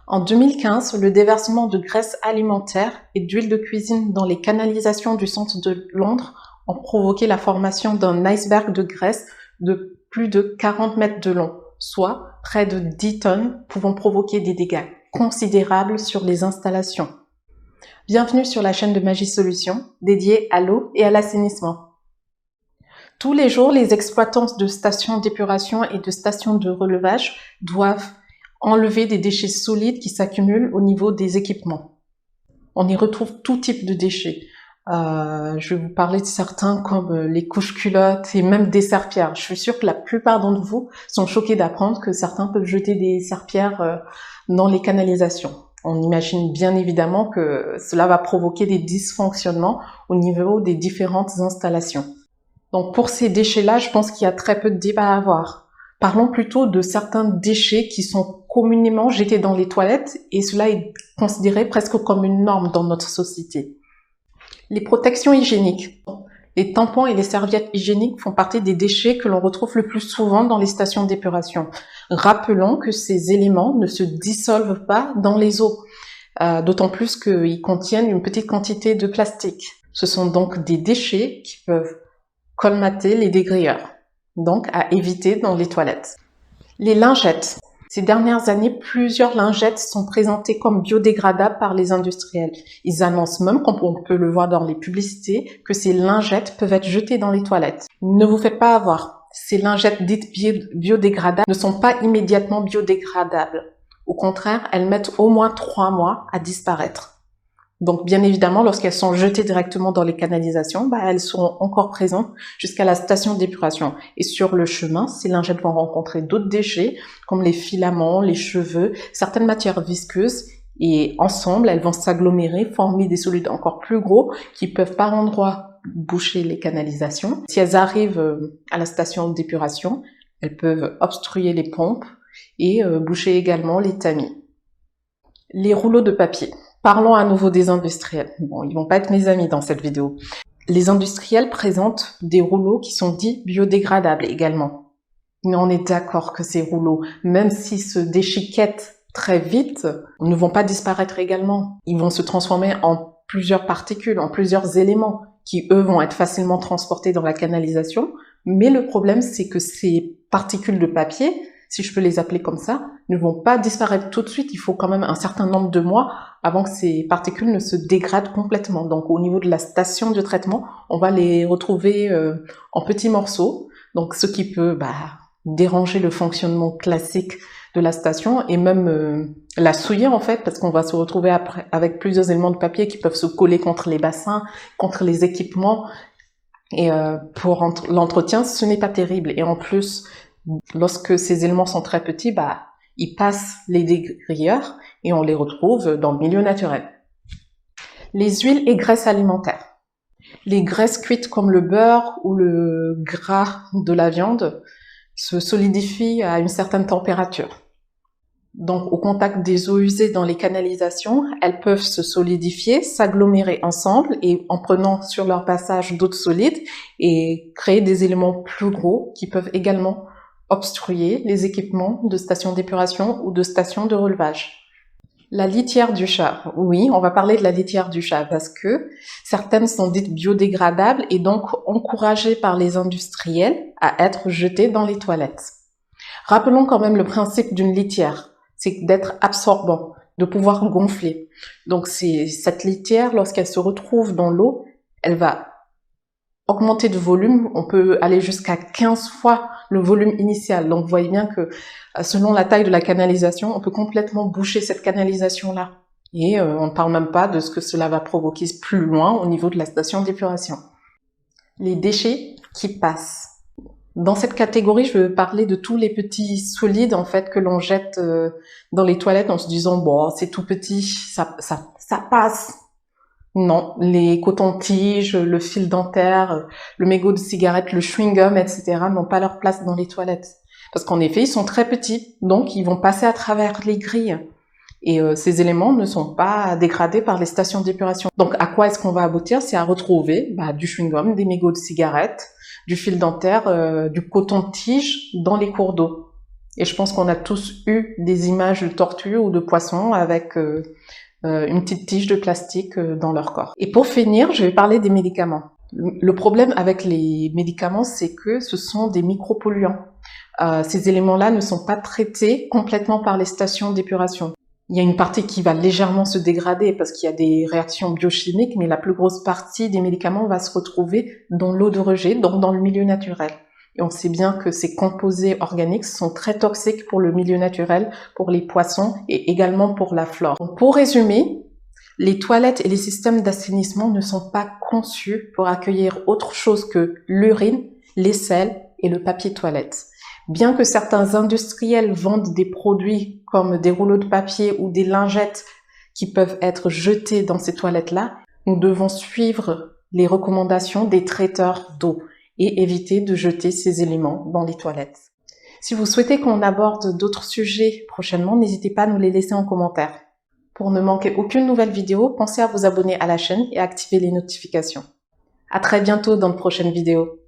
En 2015, le déversement de graisses alimentaires et d'huile de cuisine dans les canalisations du centre de Londres ont provoqué la formation d'un iceberg de graisse de plus de 40 mètres de long, soit près de 10 tonnes, pouvant provoquer des dégâts considérables sur les installations. Bienvenue sur la chaîne de Magie Solutions, dédiée à l'eau et à l'assainissement. Tous les jours, les exploitants de stations d'épuration et de stations de relevage doivent enlever des déchets solides qui s'accumulent au niveau des équipements. On y retrouve tout type de déchets. Je vais vous parler de certains comme les couches culottes et même des serpillères. Je suis sûre que la plupart d'entre vous sont choqués d'apprendre que certains peuvent jeter des serpillères dans les canalisations. On imagine bien évidemment que cela va provoquer des dysfonctionnements au niveau des différentes installations. Donc pour ces déchets-là, je pense qu'il y a très peu de débat à avoir. Parlons plutôt de certains déchets qui sont communément jetés dans les toilettes et cela est considéré presque comme une norme dans notre société. Les protections hygiéniques. Les tampons et les serviettes hygiéniques font partie des déchets que l'on retrouve le plus souvent dans les stations d'épuration. Rappelons que ces éléments ne se dissolvent pas dans les eaux, d'autant plus qu'ils contiennent une petite quantité de plastique. Ce sont donc des déchets qui peuvent colmater les dégrilleurs, donc à éviter dans les toilettes. Les lingettes. Ces dernières années, plusieurs lingettes sont présentées comme biodégradables par les industriels. Ils annoncent même, comme on peut le voir dans les publicités, que ces lingettes peuvent être jetées dans les toilettes. Ne vous faites pas avoir. Ces lingettes dites biodégradables ne sont pas immédiatement biodégradables. Au contraire, elles mettent au moins 3 mois à disparaître. Donc, bien évidemment, lorsqu'elles sont jetées directement dans les canalisations, elles seront encore présentes jusqu'à la station d'épuration. Et sur le chemin, ces lingettes vont rencontrer d'autres déchets, comme les filaments, les cheveux, certaines matières visqueuses, et ensemble, elles vont s'agglomérer, former des solides encore plus gros qui peuvent par endroits boucher les canalisations. Si elles arrivent à la station d'épuration, elles peuvent obstruer les pompes et boucher également les tamis. Les rouleaux de papier. Parlons à nouveau des industriels. Bon, ils vont pas être mes amis dans cette vidéo. Les industriels présentent des rouleaux qui sont dits biodégradables également. Mais on est d'accord que ces rouleaux, même s'ils se déchiquettent très vite, ne vont pas disparaître également. Ils vont se transformer en plusieurs particules, en plusieurs éléments qui, eux, vont être facilement transportés dans la canalisation. Mais le problème, c'est que ces particules de papier, si je peux les appeler comme ça, ne vont pas disparaître tout de suite. Il faut quand même un certain nombre de mois avant que ces particules ne se dégradent complètement. Donc au niveau de la station de traitement, on va les retrouver en petits morceaux. Donc ce qui peut déranger le fonctionnement classique de la station et même la souiller en fait, parce qu'on va se retrouver après avec plusieurs éléments de papier qui peuvent se coller contre les bassins, contre les équipements. Et pour l'entretien, ce n'est pas terrible. Et en plus, lorsque ces éléments sont très petits, ils passent les dégrilleurs et on les retrouve dans le milieu naturel. Les huiles et graisses alimentaires. Les graisses cuites comme le beurre ou le gras de la viande se solidifient à une certaine température. Donc, au contact des eaux usées dans les canalisations, elles peuvent se solidifier, s'agglomérer ensemble et en prenant sur leur passage d'autres solides et créer des éléments plus gros qui peuvent également obstruer les équipements de stations d'épuration ou de stations de relevage. La litière du chat. Oui, on va parler de la litière du chat parce que certaines sont dites biodégradables et donc encouragées par les industriels à être jetées dans les toilettes. Rappelons quand même le principe d'une litière, c'est d'être absorbant, de pouvoir gonfler. Donc cette litière, lorsqu'elle se retrouve dans l'eau, elle va augmenter de volume, on peut aller jusqu'à 15 fois le volume initial. Donc vous voyez bien que selon la taille de la canalisation, on peut complètement boucher cette canalisation-là. Et on ne parle même pas de ce que cela va provoquer plus loin au niveau de la station d'épuration. Les déchets qui passent. Dans cette catégorie, je veux parler de tous les petits solides en fait que l'on jette dans les toilettes en se disant bon, c'est tout petit, ça passe. Non, les cotons-tiges, le fil dentaire, le mégot de cigarette, le chewing-gum, etc. n'ont pas leur place dans les toilettes. Parce qu'en effet, ils sont très petits, donc ils vont passer à travers les grilles. Et ces éléments ne sont pas dégradés par les stations d'épuration. Donc à quoi est-ce qu'on va aboutir? C'est à retrouver du chewing-gum, des mégots de cigarette, du fil dentaire, du coton-tige dans les cours d'eau. Et je pense qu'on a tous eu des images de tortues ou de poissons avec une petite tige de plastique dans leur corps. Et pour finir, je vais parler des médicaments. Le problème avec les médicaments, c'est que ce sont des micropolluants. Ces éléments-là ne sont pas traités complètement par les stations d'épuration. Il y a une partie qui va légèrement se dégrader parce qu'il y a des réactions biochimiques, mais la plus grosse partie des médicaments va se retrouver dans l'eau de rejet, donc dans le milieu naturel. Et on sait bien que ces composés organiques sont très toxiques pour le milieu naturel, pour les poissons et également pour la flore. Donc, pour résumer, les toilettes et les systèmes d'assainissement ne sont pas conçus pour accueillir autre chose que l'urine, les selles et le papier toilette. Bien que certains industriels vendent des produits comme des rouleaux de papier ou des lingettes qui peuvent être jetés dans ces toilettes-là, nous devons suivre les recommandations des traiteurs d'eau et éviter de jeter ces éléments dans les toilettes. Si vous souhaitez qu'on aborde d'autres sujets prochainement, n'hésitez pas à nous les laisser en commentaire. Pour ne manquer aucune nouvelle vidéo, pensez à vous abonner à la chaîne et à activer les notifications. À très bientôt dans de prochaines vidéos.